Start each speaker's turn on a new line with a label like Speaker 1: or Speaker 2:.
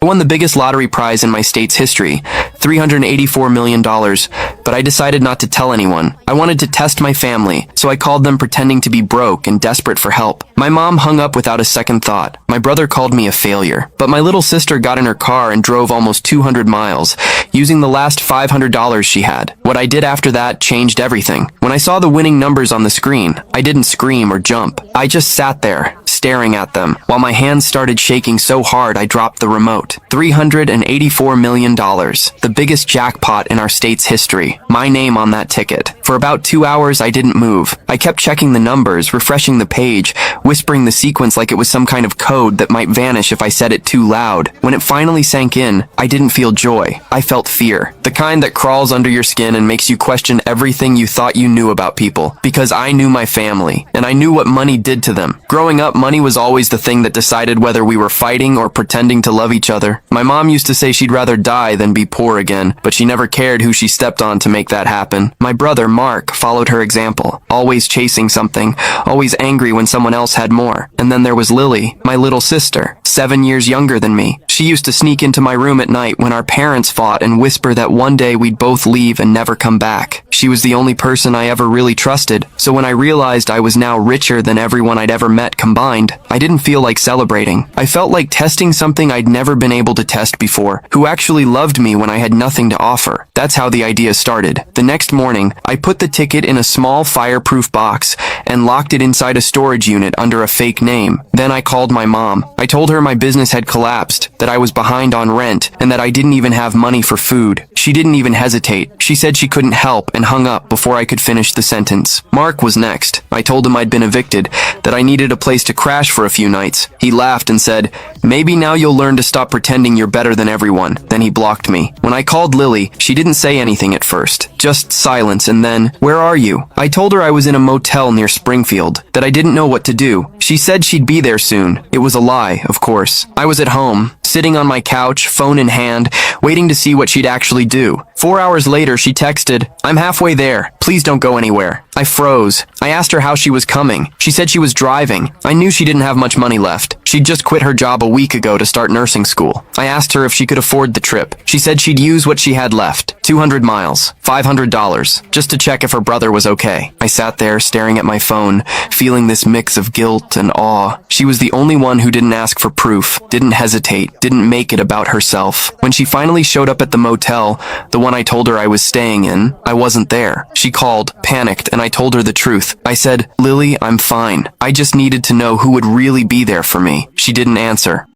Speaker 1: won the biggest lottery prize in my state's history, $384 million, but I decided not to tell anyone. I wanted to test my family, so I called them pretending to be broke and desperate for help. My mom hung up without a second thought. My brother called me a failure, but my little sister got in her car and drove almost 200 miles, using the last $500 she had. What I did after that changed everything. When I saw the winning numbers on the screen, I didn't scream or jump. I just sat there, staring at them, while my hands started shaking so hard I dropped the remote. $384 million, the biggest jackpot in our state's history. My name on that ticket. For about 2 hours, I didn't move. I kept checking the numbers, refreshing the page, whispering the sequence like it was some kind of code that might vanish if I said it too loud. When it finally sank in, I didn't feel joy. I felt fear. The kind that crawls under your skin and makes you question everything you thought you knew about people. Because I knew my family, and I knew what money did to them. Growing up, money was always the thing that decided whether we were fighting or pretending to love each other. My mom used to say she'd rather die than be poor again, but she never cared who she stepped on to make that happen. My brother, Mark, followed her example, always chasing something, always angry when someone else had more. And then there was Lily, my little sister, 7 years younger than me. She used to sneak into my room at night when our parents fought and whisper that one day we'd both leave and never come back. She was the only person I ever really trusted, so when I realized I was now richer than everyone I'd ever met combined, I didn't feel like celebrating. I felt like testing something I'd never been able to test before, who actually loved me when I had nothing to offer. That's how the idea started. The next morning, I put the ticket in a small fireproof box and locked it inside a storage unit under a fake name. Then I called my mom. I told her my business had collapsed, that I was behind on rent, and that I didn't even have money for food. She didn't even hesitate. She said she couldn't help and hung up before I could finish the sentence. Mark was next. I told him I'd been evicted, that I needed a place to crash for a few nights. He laughed and said, "Maybe now you'll learn to stop pretending you're better than everyone." Then he blocked me. When I called Lily, she didn't say anything at first. Just silence, and then, "Where are you?" I told her I was in a motel near Springfield, that I didn't know what to do. She said she'd be there soon. It was a lie, of course. I was at home, sitting on my couch, phone in hand, waiting to see what she'd actually do. 4 hours later, she texted, "I'm halfway there. Please don't go anywhere." I froze. I asked her how she was coming. She said she was driving. I knew she didn't have much money left. She'd just quit her job a week ago to start nursing school. I asked her if she could afford the trip. She said she'd use what she had left. 200 miles, $500, just to check if her brother was okay. I sat there staring at my phone, feeling this mix of guilt and awe. She was the only one who didn't ask for proof, didn't hesitate, didn't make it about herself. When she finally showed up at the motel, the one I told her I was staying in, I wasn't there. She called, panicked, and I told her the truth. I said, "Lily, I'm fine. I just needed to know who would really be there for me." She didn't answer.